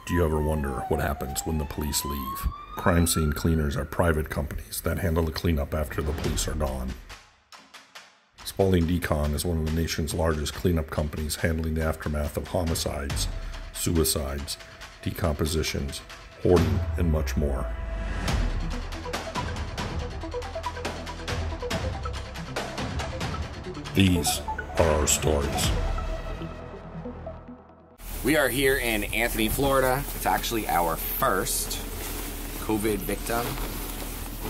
Do you ever wonder what happens when the police leave? Crime scene cleaners are private companies that handle the cleanup after the police are gone. Spaulding Decon is one of the nation's largest cleanup companies, handling the aftermath of homicides, suicides, decompositions, hoarding, and much more. These are our stories. We are here in Anthony, Florida. It's actually our first COVID victim.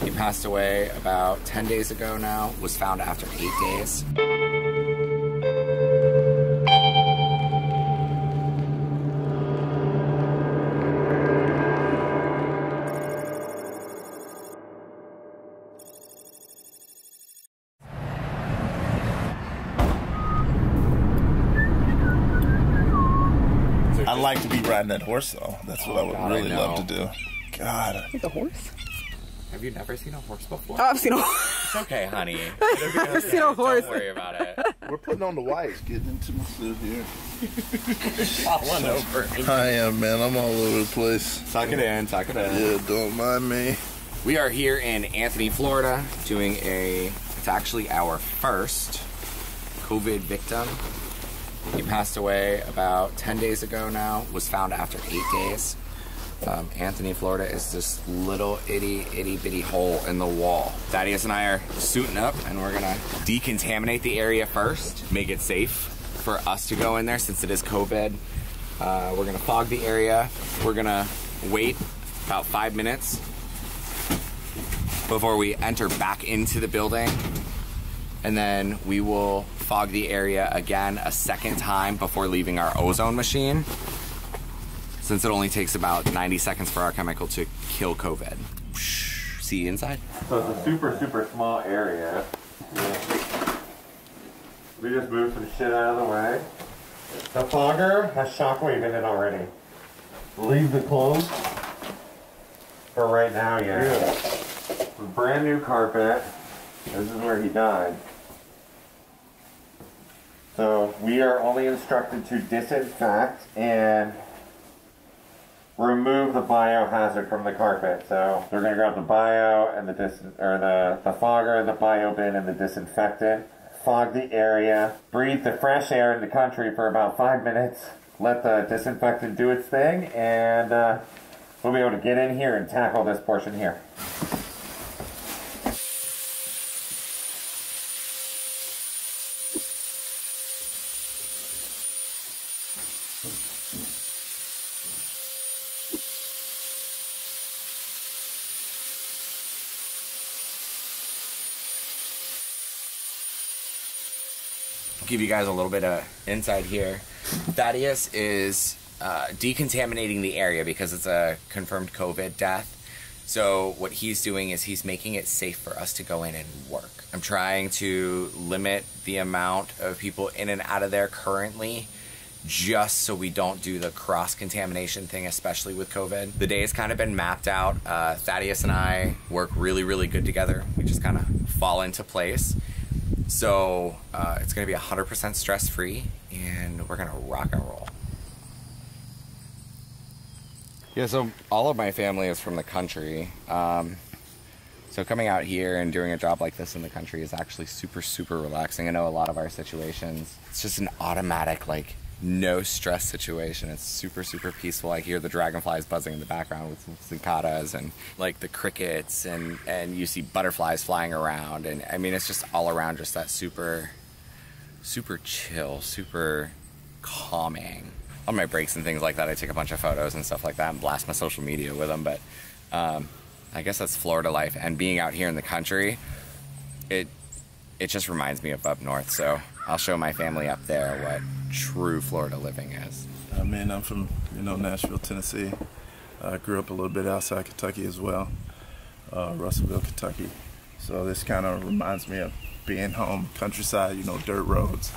He passed away about 10 days ago now, was found after 8 days. I'd like to be riding that horse, though. That's what I would really love to do. God. Like the horse? Have you never seen a horse before? Oh, I've seen a horse. It's okay, honey. I've seen a horse. Don't worry about it. We're putting on the whites, getting into my suit here. Falling over. I am, man. I'm all over the place. Tuck it in, tuck it in. Yeah, don't mind me. We are here in Anthony, Florida, doing it's actually our first COVID victim. He passed away about 10 days ago now, was found after 8 days. Anthony, Florida is this little itty bitty hole in the wall. Thaddeus and I are suiting up and we're gonna decontaminate the area first, make it safe for us to go in there since it is COVID. We're gonna fog the area. We're gonna wait about 5 minutes before we enter back into the building. And then we will fog the area again a second time before leaving our ozone machine, since it only takes about 90 seconds for our chemical to kill COVID. See you inside. So it's a super small area. We just moved some shit out of the way. The fogger has shockwave in it already. Leave the clothes for right now, yeah. Brand new carpet. This is where he died. So we are only instructed to disinfect and remove the biohazard from the carpet. So we're gonna grab the bio and the fogger, the bio bin, and the disinfectant. Fog the area. Breathe the fresh air in the country for about 5 minutes. Let the disinfectant do its thing, and we'll be able to get in here and tackle this portion here. Give you guys a little bit of insight here. Thaddeus is decontaminating the area because it's a confirmed COVID death. So what he's doing is he's making it safe for us to go in and work. I'm trying to limit the amount of people in and out of there currently, just so we don't do the cross-contamination thing, especially with COVID. The day has kind of been mapped out. Thaddeus and I work really good together. We just kind of fall into place. So it's gonna be 100% stress-free, and we're gonna rock and roll. Yeah, so all of my family is from the country. So coming out here and doing a job like this in the country is actually super relaxing. I know a lot of our situations, it's just an automatic, like, no stress situation. It's super peaceful. I hear the dragonflies buzzing in the background with cicadas and like the crickets, and you see butterflies flying around, and I mean, it's just all around just that super chill, super calming. On my breaks and things like that, I take a bunch of photos and stuff like that and blast my social media with them. But I guess that's Florida life, and being out here in the country, it just reminds me of up north. So I'll show my family up there what true Florida living is. Man, I'm from, Nashville, Tennessee. I grew up a little bit outside Kentucky as well, Russellville, Kentucky. So this kind of reminds me of being home, countryside, dirt roads,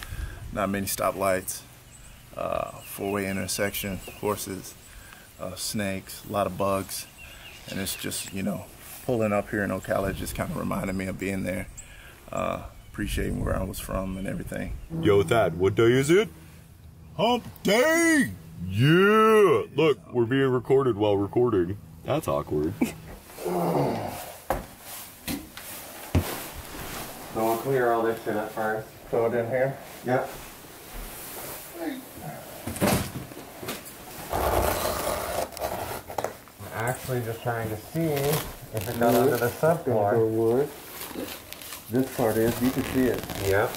not many stoplights, four-way intersection, horses, snakes, a lot of bugs. And it's just, pulling up here in Ocala just kind of reminded me of being there. Appreciating where I was from and everything. Yo, Thad, what day is it? Hump day! Yeah! Look, we're being recorded while recording. That's awkward. So we'll clear all this shit up first. Throw it in here. Yep. I'm actually just trying to see if it got under the subfloor. Wood. This part is, you can see it. Yep.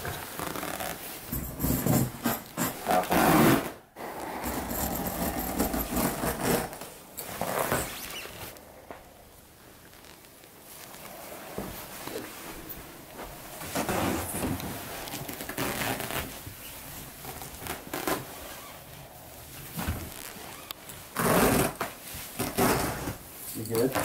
You good? Got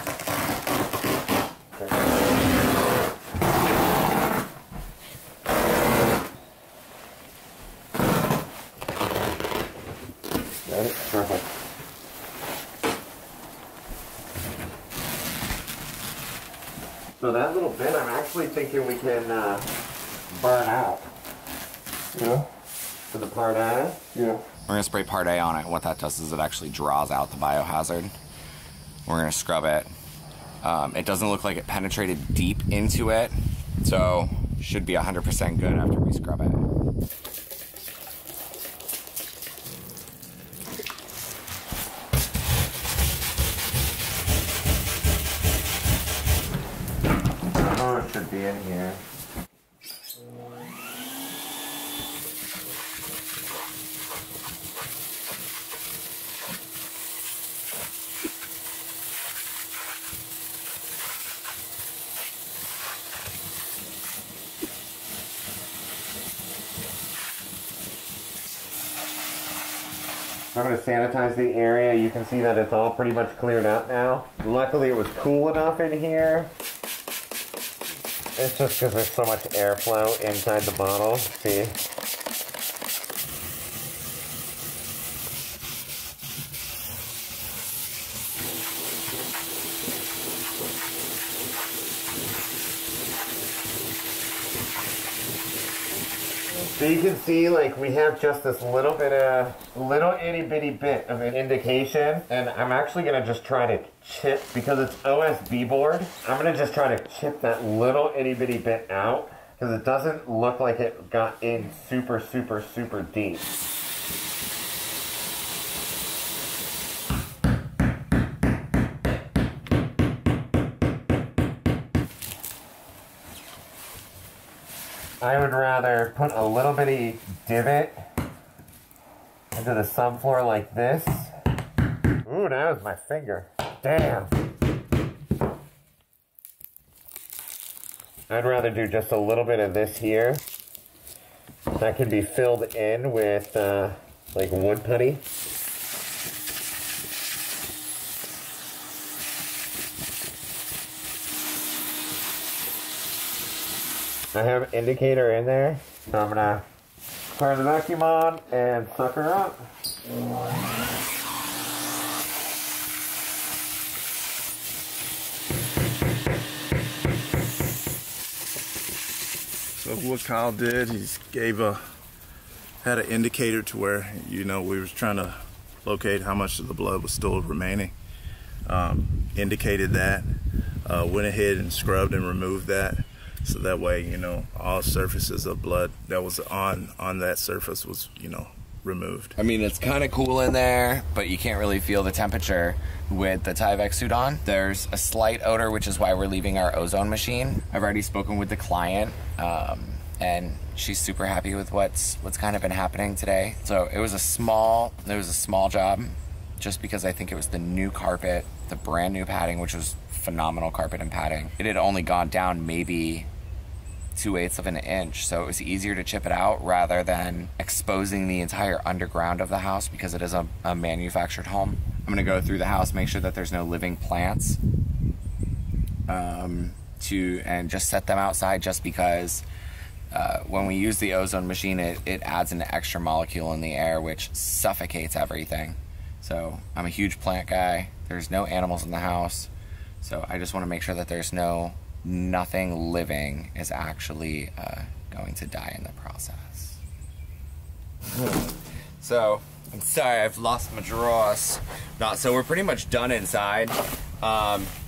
it? Perfect. So that little bit, I'm actually thinking we can burn out. Yeah. For the part A. Yeah. We're gonna spray Part A on it. What that does is it actually draws out the biohazard. We're gonna scrub it. It doesn't look like it penetrated deep into it, so should be 100% good after we scrub it. Oh, it should be in here. I'm going to sanitize the area. You can see that it's all pretty much cleared out now. Luckily it was cool enough in here. It's just because there's so much airflow inside the bottle. See? So you can see, like, we have just this little itty bitty bit of an indication, and I'm actually gonna just try to chip, because it's OSB board, I'm gonna just try to chip that little itty bitty bit out, because it doesn't look like it got in super, super, super deep. I would rather put a little bitty divot into the subfloor like this. Ooh, that was my finger. Damn. I'd rather do just a little bit of this here. That can be filled in with like wood putty. I have an indicator in there, so I'm gonna turn the vacuum on and suck her up. So what Kyle did, he had an indicator to where, you know, we was trying to locate how much of the blood was still remaining. Indicated that, went ahead and scrubbed and removed that. So that way, you know, all surfaces of blood that was on that surface was, you know, removed. I mean, it's kind of cool in there, but you can't really feel the temperature with the Tyvek suit on. There's a slight odor, which is why we're leaving our ozone machine. I've already spoken with the client, and she's super happy with what's kind of been happening today. So it was a small job, just because I think it was the new carpet, the brand new padding, which was phenomenal carpet and padding. It had only gone down maybe 2/8 of an inch, so it was easier to chip it out rather than exposing the entire underground of the house, because it is a manufactured home. I'm gonna go through the house, make sure that there's no living plants, and just set them outside, just because when we use the ozone machine, it adds an extra molecule in the air which suffocates everything. So I'm a huge plant guy. There's no animals in the house, so I just want to make sure that there's nothing living is actually going to die in the process. So I'm sorry, I've lost my drawers. So we're pretty much done inside.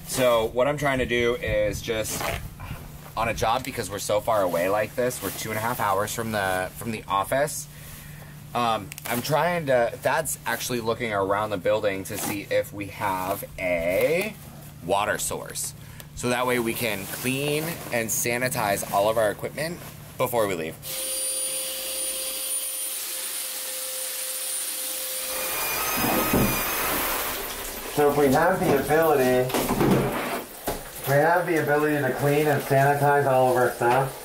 So what I'm trying to do is just on a job, because we're so far away like this, we're 2.5 hours from the office. I'm trying to, Dad's actually looking around the building to see if we have a water source. So that way we can clean and sanitize all of our equipment before we leave. So if we have the ability to clean and sanitize all of our stuff.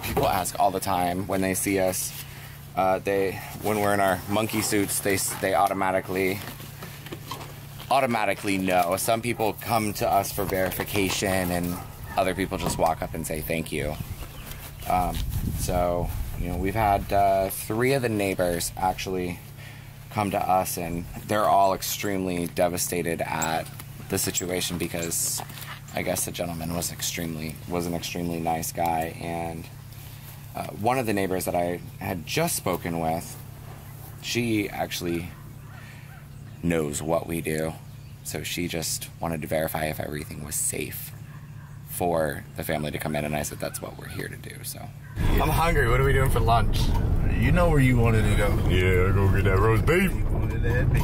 People ask all the time when they see us, when we're in our monkey suits, they automatically know. Some people come to us for verification, and other people just walk up and say thank you. So, you know, we've had 3 of the neighbors actually come to us, and they're all extremely devastated at the situation, because I guess the gentleman was an extremely nice guy. And one of the neighbors that I had just spoken with, she actually knows what we do, so she just wanted to verify if everything was safe for the family to come in, and I said that's what we're here to do. So I'm hungry. What are we doing for lunch? You know where you wanted to go. Yeah, go get that roast beef. You wanted that beef.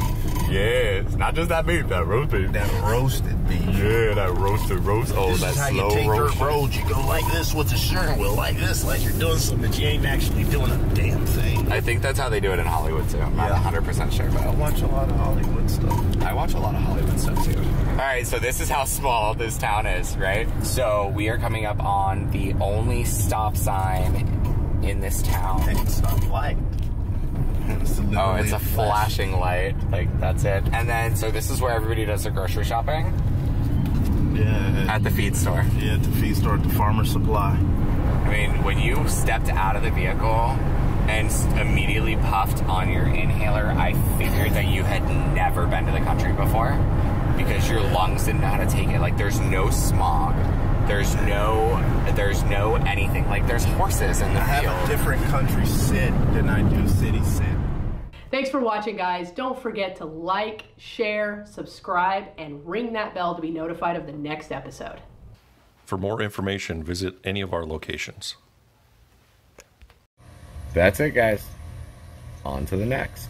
Yeah, it's not just that beef, that roast beef. That roasted beef. Yeah, that roasted roast. Oh, This that is how slow you take roast. dirt roads. You go like this with the steering wheel, like this, like you're doing something that you ain't actually doing a damn thing. I think that's how they do it in Hollywood too. I'm not 100% sure, I but watch a lot of Hollywood stuff. I watch a lot of Hollywood stuff too. All right, so this is how small this town is, right? So we are coming up on the only stop sign in this town. It's not light. Oh, it's a flashing light. Like, that's it. And then, so this is where everybody does their grocery shopping? Yeah. At the feed store. Yeah, at the feed store, at the Farmer Supply. I mean, when you stepped out of the vehicle and immediately puffed on your inhaler, I figured that you had never been to the country before, because your lungs didn't know how to take it. Like, there's no smog. There's no anything. Like, there's horses in the I field. have a different country scent than I do city scent. Thanks for watching, guys. Don't forget to like, share, subscribe, and ring that bell to be notified of the next episode. For more information, visit any of our locations. That's it, guys. On to the next.